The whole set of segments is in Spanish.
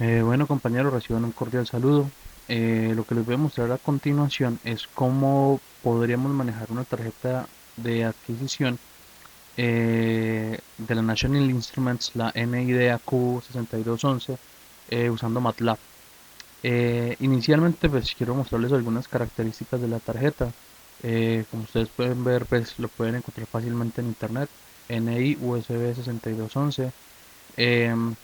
Bueno, compañeros, reciban un cordial saludo. Lo que les voy a mostrar a continuación es cómo podríamos manejar una tarjeta de adquisición de la National Instruments, la NIDAQ 6211, usando MATLAB. Inicialmente, pues quiero mostrarles algunas características de la tarjeta. Como ustedes pueden ver, pues lo pueden encontrar fácilmente en internet. NI USB 6211.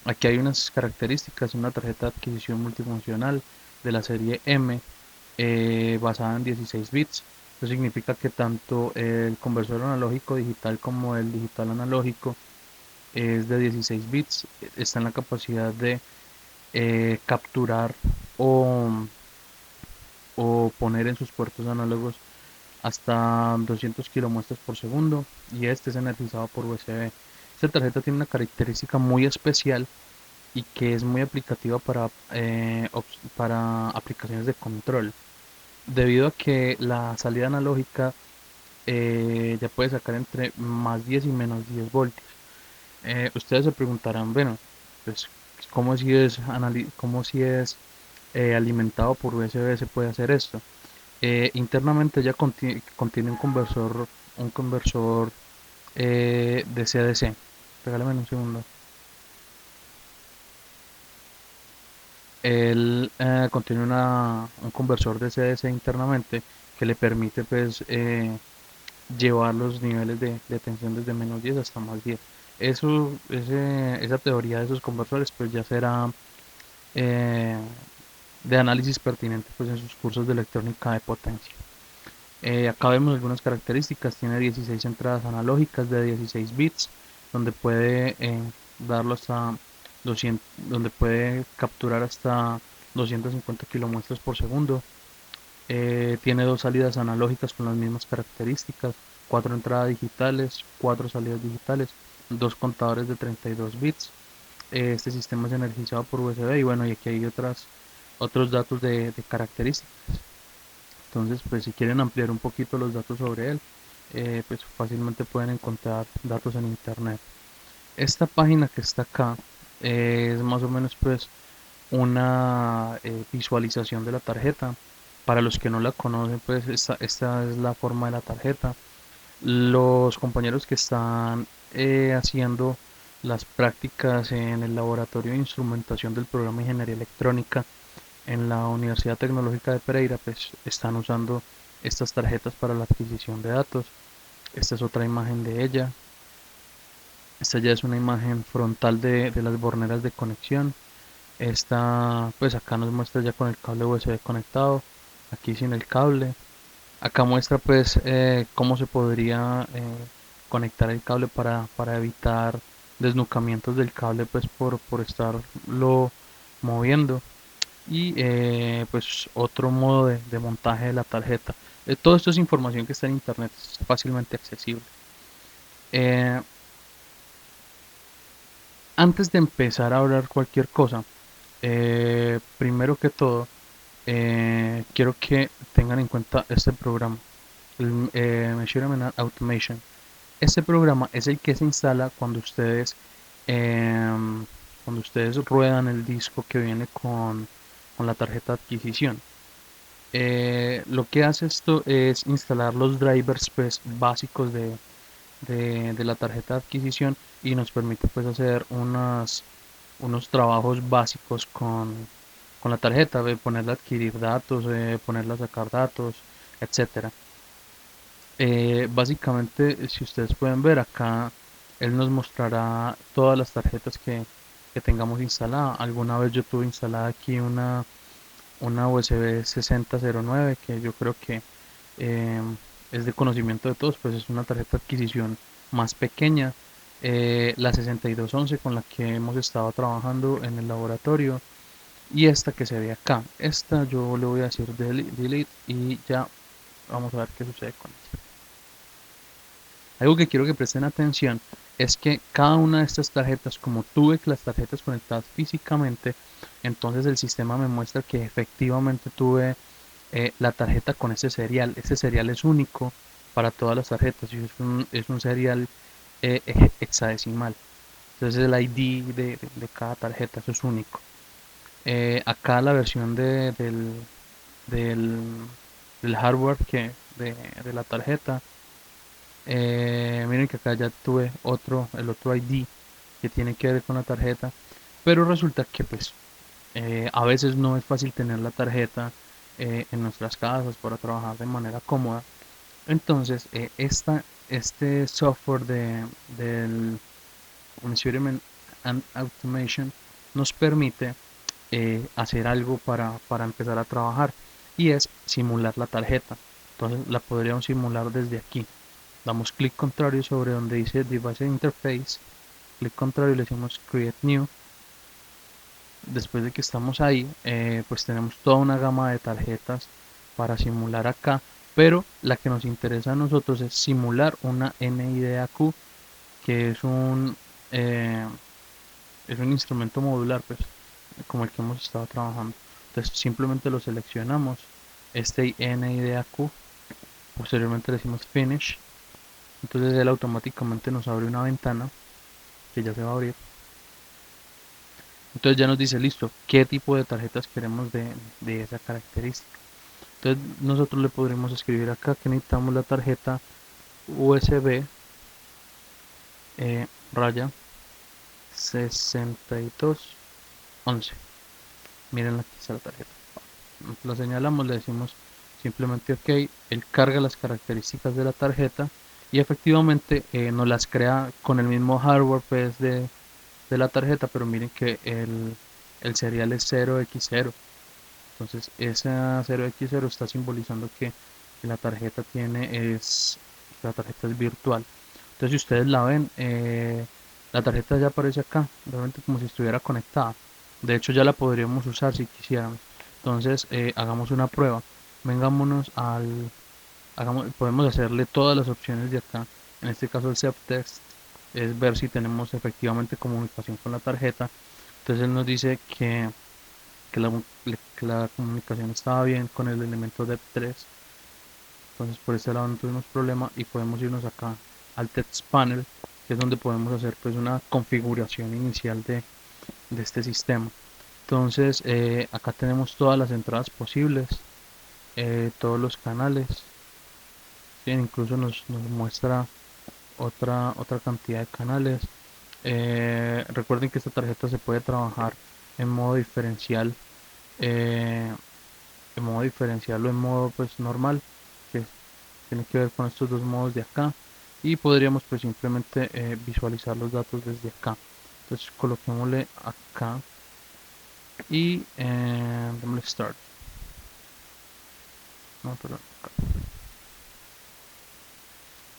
Aquí hay unas características, una tarjeta de adquisición multifuncional de la serie M, basada en 16 bits. Eso significa que tanto el conversor analógico digital como el digital analógico es de 16 bits. Está en la capacidad de capturar o, o poner en sus puertos análogos hasta 200 kilomuestras por segundo, y este es energizado por USB. Esta tarjeta tiene una característica muy especial y que es muy aplicativa para aplicaciones de control, debido a que la salida analógica ya puede sacar entre más 10 y menos 10 voltios. Ustedes se preguntarán, bueno, pues, cómo si es alimentado por USB se puede hacer esto? Internamente ya contiene un conversor de CDC. Regálame un segundo. Él contiene un conversor de CDC internamente que le permite, pues, llevar los niveles de tensión desde -10 hasta +10. Esa teoría de esos conversores, pues, ya será eh, de análisis pertinente, pues, en sus cursos de electrónica de potencia. Acá vemos algunas características. Tiene 16 entradas analógicas de 16 bits, donde puede darlo hasta 200, donde puede capturar hasta 250 kilomuestras por segundo. Tiene dos salidas analógicas con las mismas características, cuatro entradas digitales, cuatro salidas digitales, dos contadores de 32 bits. Este sistema es energizado por USB, y bueno, y aquí hay otros datos de características. Entonces, pues si quieren ampliar un poquito los datos sobre él, pues fácilmente pueden encontrar datos en internet. Esta página que está acá es más o menos, pues, una visualización de la tarjeta. Para los que no la conocen, pues esta es la forma de la tarjeta. Los compañeros que están haciendo las prácticas en el laboratorio de instrumentación del programa de ingeniería electrónica en la Universidad Tecnológica de Pereira, pues están usando estas tarjetas para la adquisición de datos. Esta es otra imagen de ella. Esta ya es una imagen frontal de las borneras de conexión. Esta, pues acá nos muestra ya con el cable USB conectado, aquí sin el cable. Acá muestra, pues, cómo se podría conectar el cable para evitar desnucamientos del cable, pues por estarlo moviendo. Y pues otro modo de montaje de la tarjeta. Todo esto es información que está en internet, es fácilmente accesible. Eh, Antes de empezar a hablar cualquier cosa, primero que todo, quiero que tengan en cuenta este programa, el Measurement Automation. Este programa es el que se instala cuando ustedes ruedan el disco que viene con la tarjeta de adquisición. Lo que hace esto es instalar los drivers, pues, básicos de la tarjeta de adquisición, y nos permite, pues, hacer unos trabajos básicos con la tarjeta, de ponerla a adquirir datos, ponerla a sacar datos, etcétera. Básicamente, si ustedes pueden ver acá, él nos mostrará todas las tarjetas que tengamos instalada. Alguna vez yo tuve instalada aquí una USB 6009, que yo creo que eh, es de conocimiento de todos, pues es una tarjeta de adquisición más pequeña. La 6211 con la que hemos estado trabajando en el laboratorio, y esta que se ve acá. Esta yo le voy a decir delete, y ya vamos a ver qué sucede con esta. Algo que quiero que presten atención es que cada una de estas tarjetas, como tuve las tarjetas conectadas físicamente, entonces el sistema me muestra que efectivamente tuve la tarjeta con ese serial. Este serial es único para todas las tarjetas, y es un serial hexadecimal. Entonces el ID de cada tarjeta, eso es único. Acá la versión del, del hardware de la tarjeta. Miren que acá ya tuve el otro ID que tiene que ver con la tarjeta, pero resulta que pues a veces no es fácil tener la tarjeta en nuestras casas para trabajar de manera cómoda. Entonces, este software del Measurement and Automation nos permite hacer algo para empezar a trabajar y es simular la tarjeta. Entonces la podríamos simular desde aquí. Damos clic contrario sobre donde dice Device Interface, clic contrario y le decimos Create New. Después de que estamos ahí, pues tenemos toda una gama de tarjetas para simular acá, pero la que nos interesa a nosotros es simular una NIDAQ, que eh, es un instrumento modular, pues, como el que hemos estado trabajando. Entonces simplemente lo seleccionamos, este NIDAQ, posteriormente le decimos Finish, entonces él automáticamente nos abre una ventana que ya se va a abrir. Entonces ya nos dice, listo, qué tipo de tarjetas queremos de esa característica. Entonces nosotros le podremos escribir acá que necesitamos la tarjeta USB raya 6211. Miren aquí está la tarjeta. Lo señalamos, le decimos simplemente ok, él carga las características de la tarjeta y efectivamente nos las crea con el mismo hardware pues, de la tarjeta, pero miren que el serial es 0x0. Entonces esa 0x0 está simbolizando que la tarjeta es virtual. Entonces si ustedes la ven, la tarjeta ya aparece acá, realmente como si estuviera conectada. De hecho ya la podríamos usar si quisiéramos. Entonces hagamos una prueba. Vengámonos podemos hacerle todas las opciones de acá. En este caso el self-test es ver si tenemos efectivamente comunicación con la tarjeta. Entonces él nos dice que que la comunicación estaba bien con el elemento dep3. Entonces por este lado no tuvimos problema y podemos irnos acá al text panel, que es donde podemos hacer pues una configuración inicial de este sistema. Entonces acá tenemos todas las entradas posibles, todos los canales, ¿sí? Incluso nos muestra otra cantidad de canales. Recuerden que esta tarjeta se puede trabajar en modo diferencial, eh, o en modo pues normal, que tiene que ver con estos dos modos de acá, y podríamos pues simplemente visualizar los datos desde acá. Entonces coloquémosle acá y démosle start. No, perdón, acá.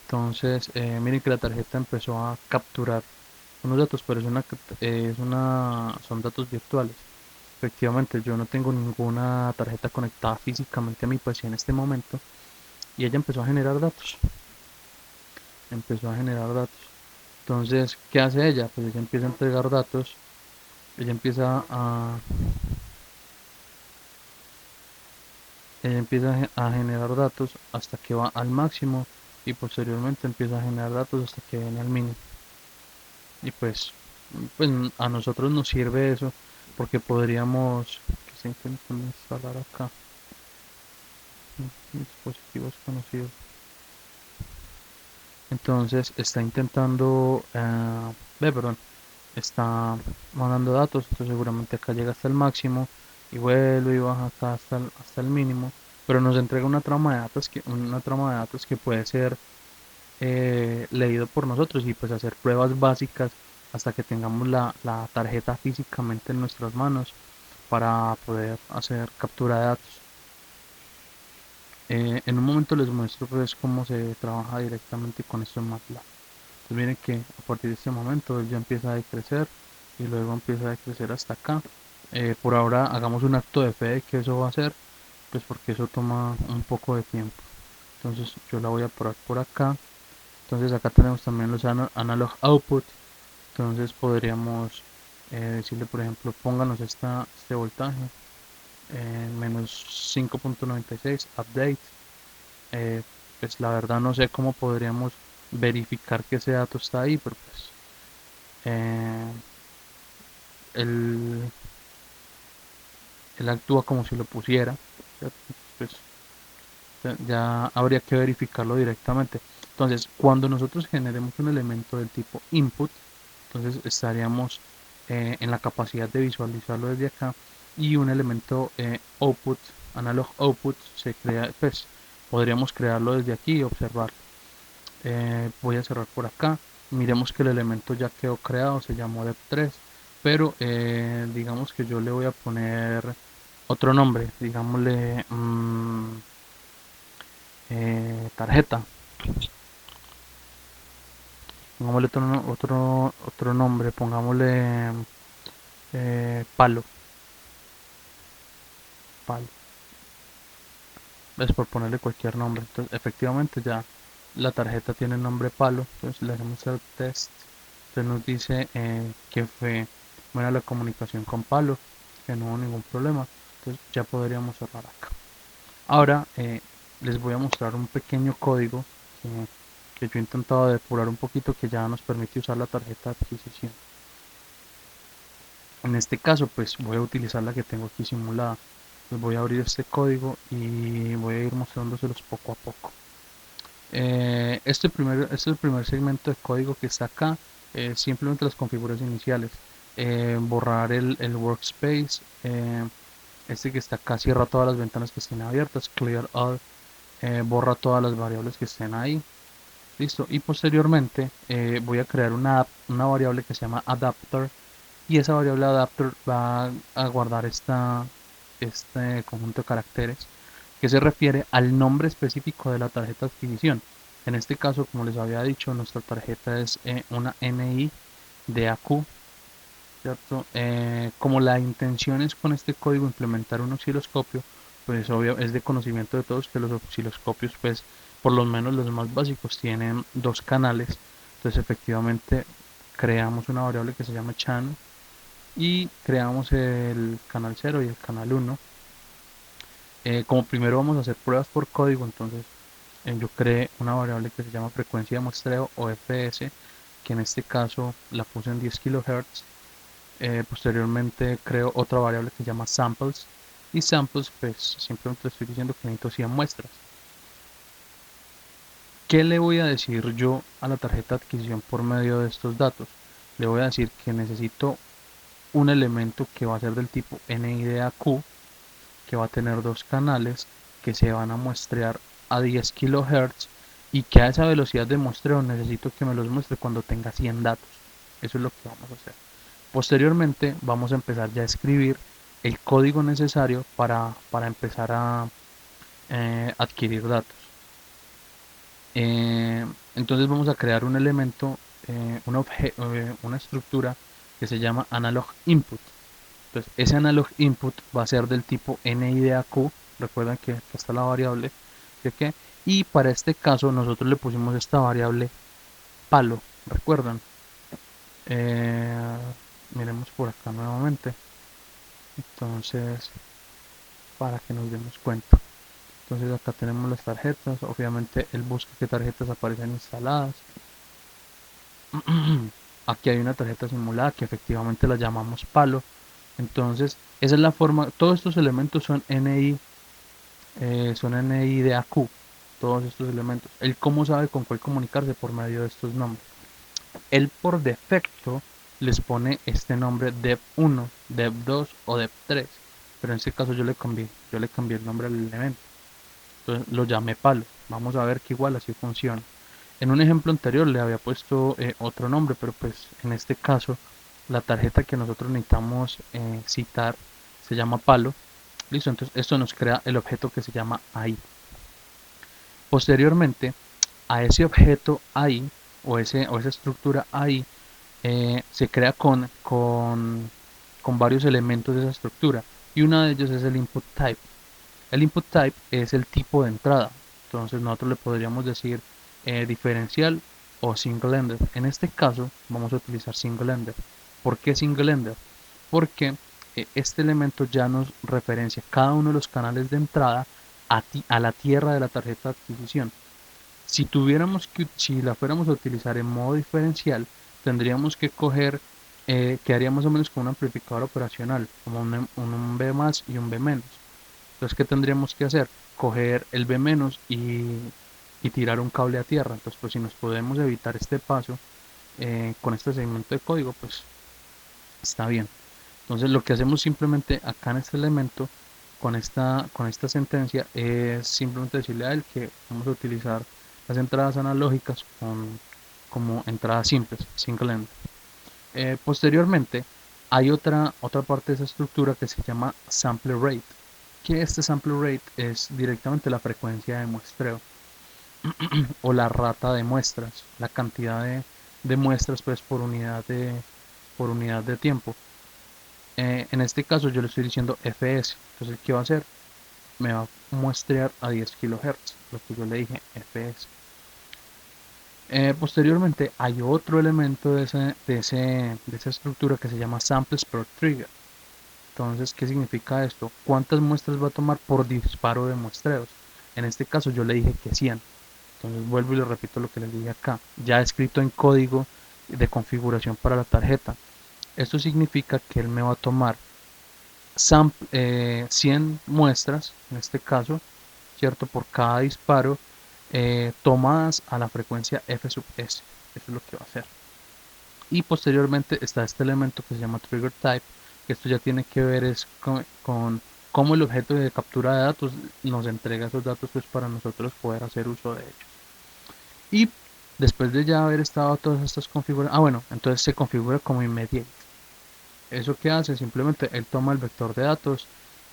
Entonces miren que la tarjeta empezó a capturar unos datos, pero son datos virtuales. Efectivamente, yo no tengo ninguna tarjeta conectada físicamente a mi PC en este momento y ella empezó a generar datos. Empezó a generar datos. Entonces, ¿qué hace ella? Pues ella empieza a entregar datos, ella empieza a, ella empieza a generar datos hasta que va al máximo y posteriormente empieza a generar datos hasta que viene al mínimo. Y pues a nosotros nos sirve eso porque podríamos, que se intentando instalar acá, dispositivos conocidos. Entonces está intentando, perdón, está mandando datos, entonces seguramente acá llega hasta el máximo y vuelve y baja acá hasta el mínimo, pero nos entrega una trama de datos que puede ser leído por nosotros y pues hacer pruebas básicas hasta que tengamos la tarjeta físicamente en nuestras manos para poder hacer captura de datos. En un momento les muestro pues cómo se trabaja directamente con esto en MATLAB. Entonces miren que a partir de este momento él ya empieza a decrecer y luego empieza a decrecer hasta acá. Por ahora hagamos un acto de fe de que eso va a ser, pues porque eso toma un poco de tiempo. Entonces yo la voy a probar por acá. Entonces acá tenemos también los analog output. Entonces podríamos decirle por ejemplo pónganos este voltaje en menos 5.96 update. Eh, pues la verdad no sé cómo podríamos verificar que ese dato está ahí, pero pues eh, el, él actúa como si lo pusiera, ¿cierto? Pues ya habría que verificarlo directamente. Entonces, cuando nosotros generemos un elemento del tipo input, entonces estaríamos en la capacidad de visualizarlo desde acá, y un elemento output, analog output, se crea, pues podríamos crearlo desde aquí y observarlo. Voy a cerrar por acá. Miremos que el elemento ya quedó creado, se llamó dep3, pero digamos que yo le voy a poner otro nombre, digámosle tarjeta. Pongámosle otro nombre, pongámosle palo, palo. Es por ponerle cualquier nombre. Entonces, efectivamente ya la tarjeta tiene el nombre palo. Entonces le hacemos el test. Entonces nos dice que fue buena la comunicación con palo, que no hubo ningún problema. Entonces ya podríamos cerrar acá. Ahora les voy a mostrar un pequeño código que yo he intentado depurar un poquito, que ya nos permite usar la tarjeta de adquisición. En este caso pues voy a utilizar la que tengo aquí simulada. Pues voy a abrir este código y voy a ir mostrándoselos poco a poco. Este es el primer segmento de código que está acá. Simplemente las configuraciones iniciales. Borrar el workspace. Este que está acá cierra todas las ventanas que estén abiertas. Clear all. Borra todas las variables que estén ahí. Listo. Y posteriormente voy a crear una variable que se llama adapter. Y esa variable adapter va a guardar este conjunto de caracteres que se refiere al nombre específico de la tarjeta de adquisición. En este caso, como les había dicho, nuestra tarjeta es una NI de AQ, ¿cierto? Como la intención es con este código implementar un osciloscopio, pues obvio es de conocimiento de todos que los osciloscopios, pues por lo menos los más básicos, tienen dos canales. Entonces efectivamente creamos una variable que se llama channel y creamos el canal 0 y el canal 1. Como primero vamos a hacer pruebas por código, entonces yo creé una variable que se llama frecuencia de muestreo o fs, que en este caso la puse en 10 kHz. Posteriormente creo otra variable que se llama samples, y samples pues simplemente estoy diciendo que necesito 100 muestras. ¿Qué le voy a decir yo a la tarjeta de adquisición por medio de estos datos? Le voy a decir que necesito un elemento que va a ser del tipo NIDAQ, que va a tener dos canales que se van a muestrear a 10 kHz, y que a esa velocidad de muestreo necesito que me los muestre cuando tenga 100 datos. Eso es lo que vamos a hacer. Posteriormente vamos a empezar ya a escribir el código necesario para empezar a adquirir datos. Entonces vamos a crear un elemento, una estructura que se llama analog input. Entonces ese analog input va a ser del tipo NIDAQ. Recuerden que acá está la variable, ¿sí? Y para este caso nosotros le pusimos esta variable palo, recuerdan. Eh, Miremos por acá nuevamente, entonces para que nos demos cuenta. Entonces acá tenemos las tarjetas, obviamente él busca qué tarjetas aparecen instaladas. Aquí hay una tarjeta simulada que efectivamente la llamamos palo. Entonces esa es la forma. Todos estos elementos son NI de AQ, todos estos elementos. Él cómo sabe con cuál comunicarse por medio de estos nombres. Él por defecto les pone este nombre dev1, dev2 o dev3, pero en este caso yo le cambié el nombre al elemento. Entonces lo llamé palo. Vamos a ver que igual así funciona. En un ejemplo anterior le había puesto otro nombre, pero pues en este caso la tarjeta que nosotros necesitamos citar se llama palo. Listo, entonces esto nos crea el objeto que se llama AI. Posteriormente a ese objeto AI o esa estructura AI se crea con varios elementos de esa estructura, y uno de ellos es el input type. El input type es el tipo de entrada. Entonces nosotros le podríamos decir diferencial o single ender. En este caso vamos a utilizar single ender. ¿Por qué single ender? Porque este elemento ya nos referencia cada uno de los canales de entrada a la tierra de la tarjeta de adquisición. Si la fuéramos a utilizar en modo diferencial, tendríamos que coger quedaría más o menos como un amplificador operacional, como un B más y un B menos. Entonces, ¿qué tendríamos que hacer? Coger el B menos y tirar un cable a tierra. Entonces, pues si nos podemos evitar este paso con este segmento de código, pues está bien. Entonces, lo que hacemos simplemente acá en este elemento, con esta sentencia, es simplemente decirle a él que vamos a utilizar las entradas analógicas como entradas simples, single end. Posteriormente, hay otra parte de esa estructura que se llama sample rate, que este sample rate es directamente la frecuencia de muestreo o la rata de muestras, la cantidad de muestras pues por unidad de tiempo. En este caso yo le estoy diciendo fs, entonces ¿qué va a hacer? Me va a muestrear a 10 kHz, lo que yo le dije fs. Posteriormente hay otro elemento de esa estructura que se llama samples per trigger. Entonces, ¿qué significa esto? ¿Cuántas muestras va a tomar por disparo de muestreos? En este caso yo le dije que 100. Entonces vuelvo y le repito lo que les dije acá, ya escrito en código de configuración para la tarjeta. Esto significa que él me va a tomar 100 muestras, en este caso, ¿cierto? Por cada disparo, tomadas a la frecuencia f sub s. Eso es lo que va a hacer. Y posteriormente está este elemento que se llama trigger type, que esto ya tiene que ver es con cómo el objeto de captura de datos nos entrega esos datos pues para nosotros poder hacer uso de ellos. Y después de ya haber estado todas estas configuraciones, bueno, entonces se configura como immediate. Eso que hace, simplemente él toma el vector de datos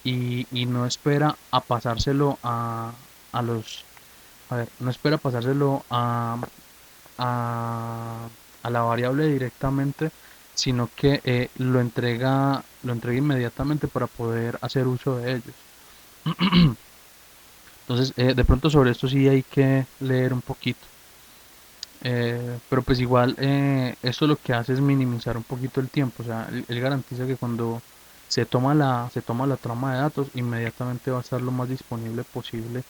y no espera a pasárselo a los, a ver, no espera pasárselo a, a la variable directamente, sino que lo entrega inmediatamente para poder hacer uso de ellos. Entonces, de pronto sobre esto sí hay que leer un poquito. Pero pues igual esto lo que hace es minimizar un poquito el tiempo. O sea, él garantiza que cuando se toma la trama de datos, inmediatamente va a estar lo más disponible posible.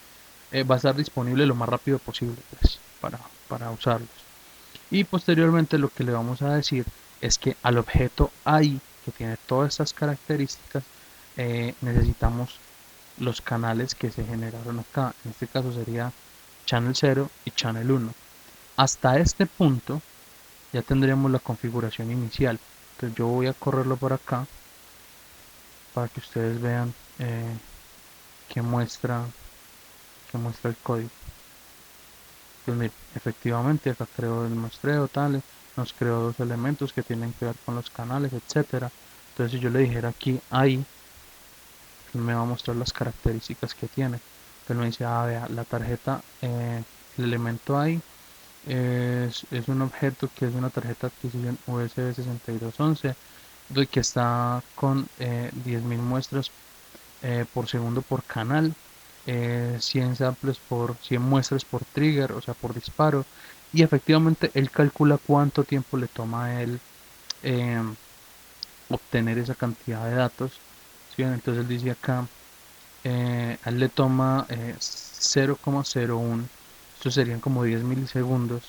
Va a estar disponible lo más rápido posible pues, para usarlos. Y posteriormente lo que le vamos a decir es que al objeto AI, que tiene todas estas características, necesitamos los canales que se generaron acá. En este caso sería channel 0 y channel 1. Hasta este punto ya tendríamos la configuración inicial. Entonces yo voy a correrlo por acá para que ustedes vean que muestra, que muestra el código. Pues miren, efectivamente acá creo el muestreo, tal, nos creó dos elementos que tienen que ver con los canales, etcétera. Entonces si yo le dijera aquí ahí, él me va a mostrar las características que tiene. Entonces me dice, vea, la tarjeta, el elemento ahí es un objeto que es una tarjeta de adquisición USB 6211 que está con 10.000 muestras por segundo por canal, 100 samples por 100 muestras por trigger, o sea, por disparo. Y efectivamente él calcula cuánto tiempo le toma a él eh, obtener esa cantidad de datos. ¿Sí? Entonces él dice acá, a él le toma 0,01, esto serían como 10 milisegundos,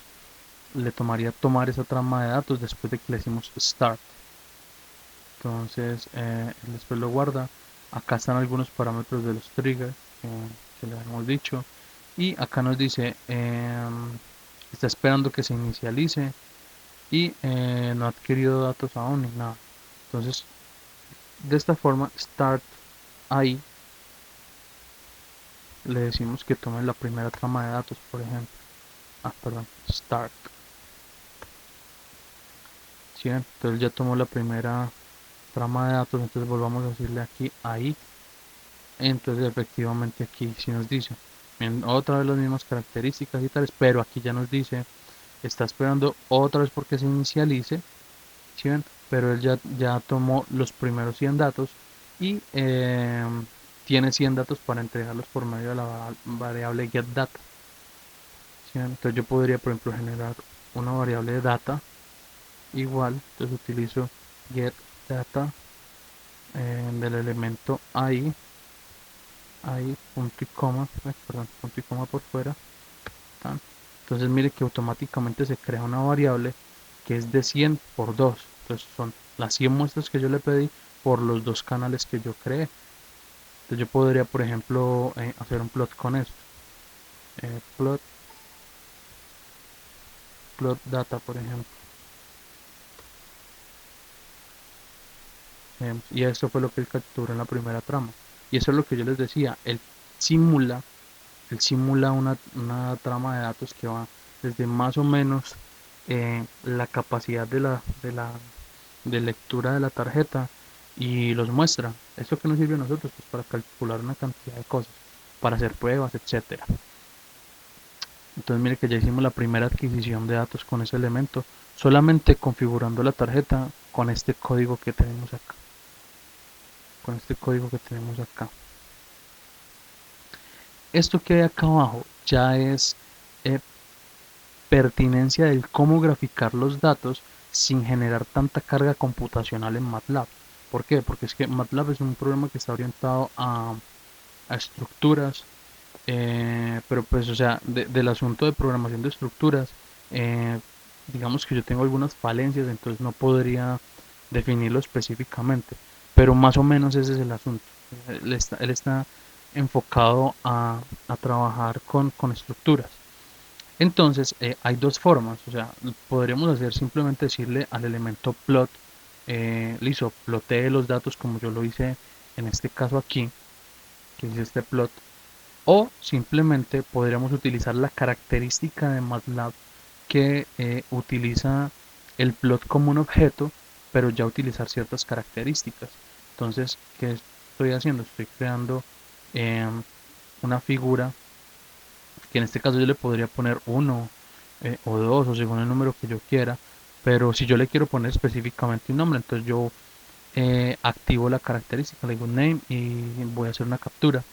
le tomaría tomar esa trama de datos después de que le decimos start. Entonces, después lo guarda. Acá están algunos parámetros de los triggers que le hemos dicho. Y acá nos dice, está esperando que se inicialice y no ha adquirido datos aún ni nada. Entonces, de esta forma, start ahí, le decimos que tome la primera trama de datos, por ejemplo. Perdón, start. ¿Sí? Entonces ya tomó la primera trama de datos, entonces volvamos a decirle aquí ahí. Entonces efectivamente aquí sí nos dice, bien, otra vez las mismas características y tales, pero aquí ya nos dice, está esperando otra vez porque se inicialice, ¿sí ven? Pero él ya tomó los primeros 100 datos y tiene 100 datos para entregarlos por medio de la variable getData. ¿Sí ven? Entonces yo podría, por ejemplo, generar una variable de data igual, entonces utilizo getData del elemento ahí punto y coma, perdón, punto y coma por fuera. ¿Tan? Entonces mire que automáticamente se crea una variable que es de 100 por 2, entonces son las 100 muestras que yo le pedí por los dos canales que yo creé. Entonces yo podría, por ejemplo, hacer un plot con esto. Plot, plot data, por ejemplo. Y esto fue lo que él capturó en la primera trama. Y eso es lo que yo les decía. Simula, él simula una trama de datos que va desde más o menos la capacidad de lectura de la tarjeta y los muestra. ¿Esto que nos sirve a nosotros? Pues para calcular una cantidad de cosas, para hacer pruebas, etcétera. Entonces mire que ya hicimos la primera adquisición de datos con ese elemento, solamente configurando la tarjeta con este código que tenemos acá. Con este código que tenemos acá. Esto que hay acá abajo ya es eh, pertinencia del cómo graficar los datos sin generar tanta carga computacional en MATLAB. ¿Por qué? Porque es que MATLAB es un programa que está orientado a estructuras, pero pues, o sea, del asunto de programación de estructuras, eh, digamos que yo tengo algunas falencias, entonces no podría definirlo específicamente, pero más o menos ese es el asunto. Él está enfocado a trabajar con estructuras. Entonces, hay dos formas, o sea, podríamos hacer simplemente decirle al elemento plot, listo, plotee los datos como yo lo hice en este caso aquí, que es este plot, o simplemente podríamos utilizar la característica de MATLAB que utiliza el plot como un objeto, pero ya utilizar ciertas características. Entonces, ¿qué estoy haciendo? Estoy creando em, una figura que en este caso yo le podría poner uno o dos o según el número que yo quiera, pero si yo le quiero poner específicamente un nombre, entonces yo activo la característica, le digo name y voy a hacer una captura.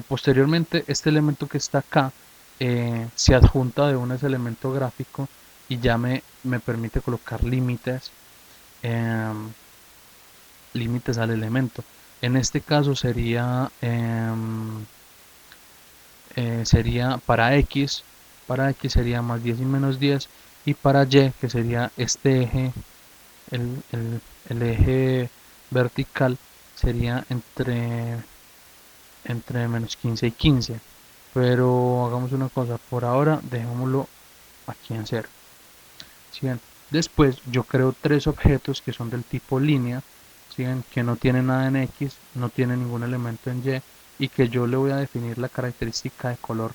Posteriormente, este elemento que está acá se adjunta de un elemento gráfico y ya me permite colocar em, límites al elemento. En este caso sería para X sería más 10 y menos 10 y para Y, que sería este eje, el, el- el eje vertical, sería entre menos 15 y 15. Pero hagamos una cosa, por ahora dejémoslo aquí en cero. ¿Sí ven? Después yo creo tres objetos que son del tipo línea, ¿sí ven? Que no tienen nada en X, no tienen ningún elemento en Y que yo le voy a definir la característica de color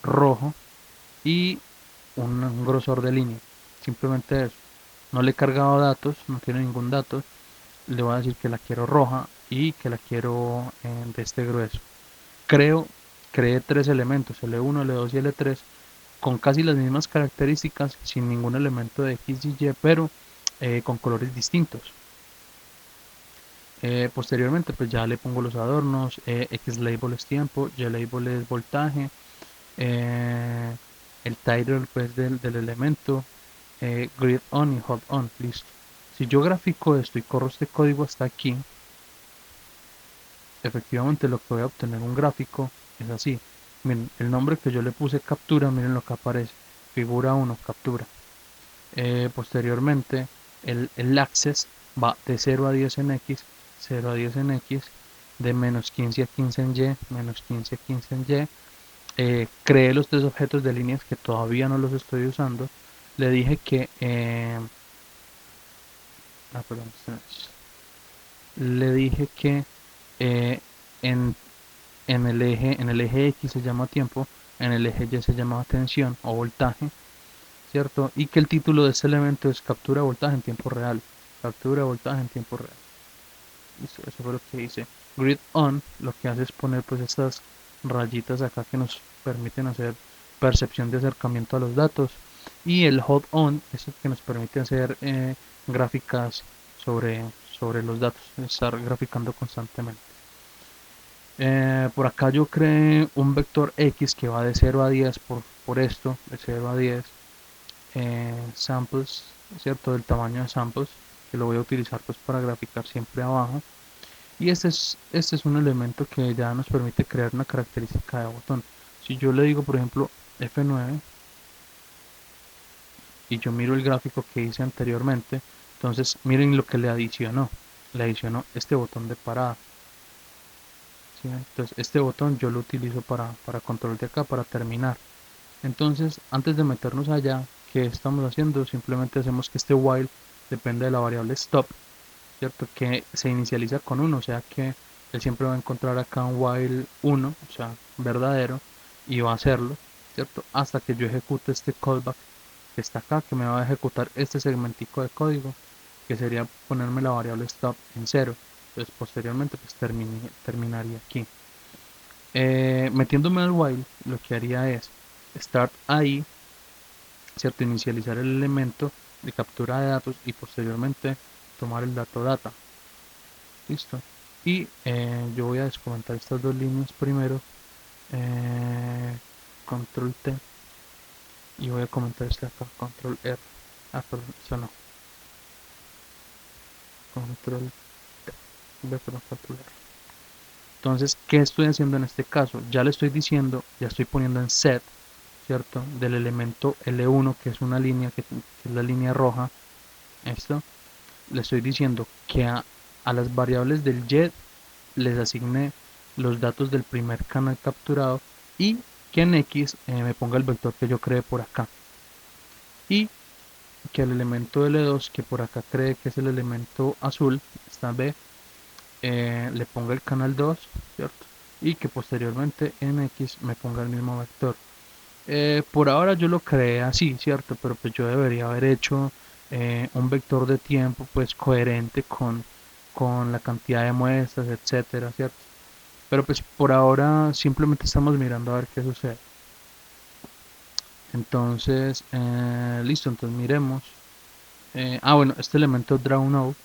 rojo y un grosor de línea. Simplemente eso. No le he cargado datos, no tiene ningún dato. Le voy a decir que la quiero roja y que la quiero de este grueso. Creo, creé tres elementos, L1, L2 y L3, con casi las mismas características, sin ningún elemento de X y Y, pero con colores distintos. Posteriormente, pues ya le pongo los adornos, X label es tiempo, Y label es voltaje, eh, el title pues del elemento, grid on y hold on, listo. Si yo grafico esto y corro este código hasta aquí, efectivamente lo que voy a obtener un gráfico es así. Miren, el nombre que yo le puse captura, miren lo que aparece. Figura 1, captura. Posteriormente, el access va de 0 a 10 en X, 0 a 10 en X, de menos 15 a 15 en Y, menos 15 a 15 en Y. Creé los tres objetos de líneas que todavía no los estoy usando. Le dije que... perdón, le dije que eh, en en el eje X se llama tiempo, en el eje Y se llama tensión o voltaje, ¿cierto? Y que el título de este elemento es captura de voltaje en tiempo real. Captura de voltaje en tiempo real. Eso fue lo que hice. Grid on lo que hace es poner pues estas rayitas acá que nos permiten hacer percepción de acercamiento a los datos. Y el hold on es el que nos permite hacer gráficas sobre los datos, estar graficando constantemente. Por acá yo creé un vector X que va de 0 a 10 por esto, de 0 a 10 samples, ¿cierto? Del tamaño de samples, que lo voy a utilizar pues para graficar siempre abajo. Y este es un elemento que ya nos permite crear una característica de botón. Si yo le digo, por ejemplo, F9 y yo miro el gráfico que hice anteriormente, Entonces, miren lo que le adicionó. Le adicionó este botón de parada. ¿Sí? Entonces, este botón yo lo utilizo para control de acá, para terminar. Entonces, antes de meternos allá, ¿qué estamos haciendo? Simplemente hacemos que este while depende de la variable stop, ¿cierto? Que se inicializa con 1, o sea que él siempre va a encontrar acá un while 1, o sea, verdadero, y va a hacerlo, ¿cierto? Hasta que yo ejecute este callback que está acá, que me va a ejecutar este segmentico de código, que sería ponerme la variable stop en 0. Entonces, posteriormente, pues terminaría aquí. Metiéndome al while, lo que haría es start ahí, ¿cierto? Inicializar el elemento de captura de datos y posteriormente tomar el dato data. Listo. Y yo voy a descomentar estas dos líneas primero. Control T. Y voy a comentar este acá. Control R. Ah, perdón, eso no. Control V, perdón, Control R. Entonces, ¿qué estoy haciendo en este caso? Ya le estoy diciendo, ya estoy poniendo en set, ¿cierto? Del elemento L1, que es una línea, que es la línea roja. Esto. Le estoy diciendo que a las variables del jet les asigne los datos del primer canal capturado y que en X me ponga el vector que yo cree por acá. Y que al elemento L2, que por acá cree que es el elemento azul, está B, le ponga el canal 2, ¿cierto? Y que posteriormente en X me ponga el mismo vector. Por ahora yo lo creé así, ¿cierto? Pero pues yo debería haber hecho un vector de tiempo pues coherente con la cantidad de muestras, etcétera, ¿cierto? Pero pues por ahora simplemente estamos mirando a ver qué sucede. Entonces, listo, entonces miremos. Bueno, este elemento drawNow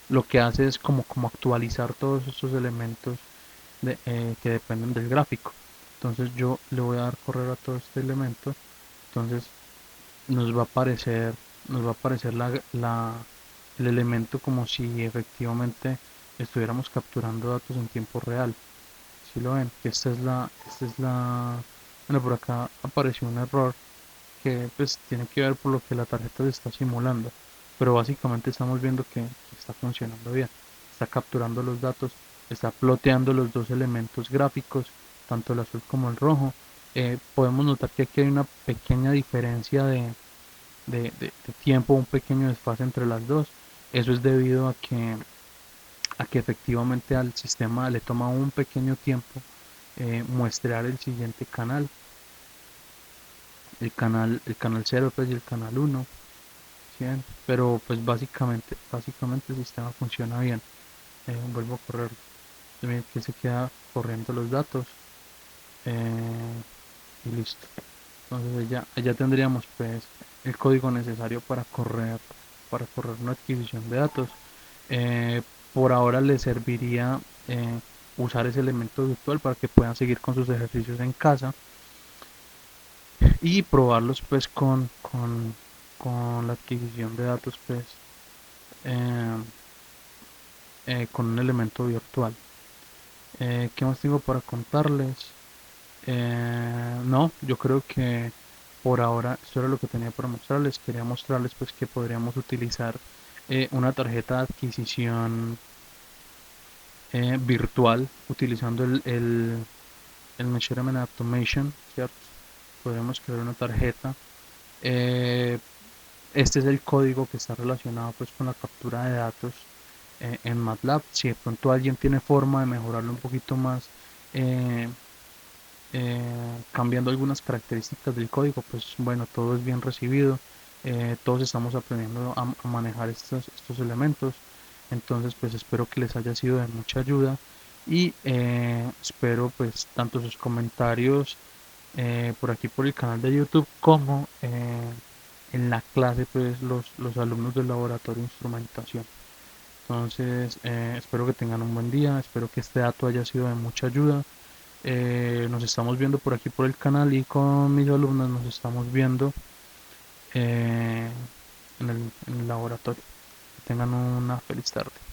lo que hace es como actualizar todos estos elementos que dependen del gráfico. Entonces yo le voy a dar correr a todo este elemento. Entonces nos va a aparecer, nos va a aparecer el elemento como si efectivamente estuviéramos capturando datos en tiempo real. Si lo ven, que bueno, por acá apareció un error que pues tiene que ver por lo que la tarjeta se está simulando, pero básicamente estamos viendo que está funcionando bien, está capturando los datos, está ploteando los dos elementos gráficos, tanto el azul como el rojo. Podemos notar que aquí hay una pequeña diferencia de tiempo, un pequeño desfase entre las dos. Eso es debido a que efectivamente al sistema le toma un pequeño tiempo muestrear el siguiente canal, el canal 0 pues, y el canal 1, ¿sí? Pero pues básicamente el sistema funciona bien. Vuelvo a correr, miren que se queda corriendo los datos y listo. Entonces ya tendríamos pues el código necesario para correr una adquisición de datos. Eh, por ahora les serviría usar ese elemento virtual para que puedan seguir con sus ejercicios en casa y probarlos pues con la adquisición de datos pues eh, con un elemento virtual. ¿Qué más tengo para contarles? No, yo creo que por ahora esto era lo que tenía para mostrarles. Quería mostrarles pues que podríamos utilizar una tarjeta de adquisición virtual utilizando el Measurement Automation, ¿cierto? Podríamos crear una tarjeta. Eh, este es el código que está relacionado pues con la captura de datos en MATLAB. Si de pronto alguien tiene forma de mejorarlo un poquito más, eh, cambiando algunas características del código, pues bueno, todo es bien recibido. Todos estamos aprendiendo a manejar estos elementos. Entonces, pues espero que les haya sido de mucha ayuda y espero pues tanto sus comentarios por aquí por el canal de YouTube como en la clase pues los alumnos del laboratorio de instrumentación. Entonces, espero que tengan un buen día, espero que este dato haya sido de mucha ayuda. Nos estamos viendo por aquí por el canal y con mis alumnos nos estamos viendo eh, en el laboratorio. Que tengan una feliz tarde.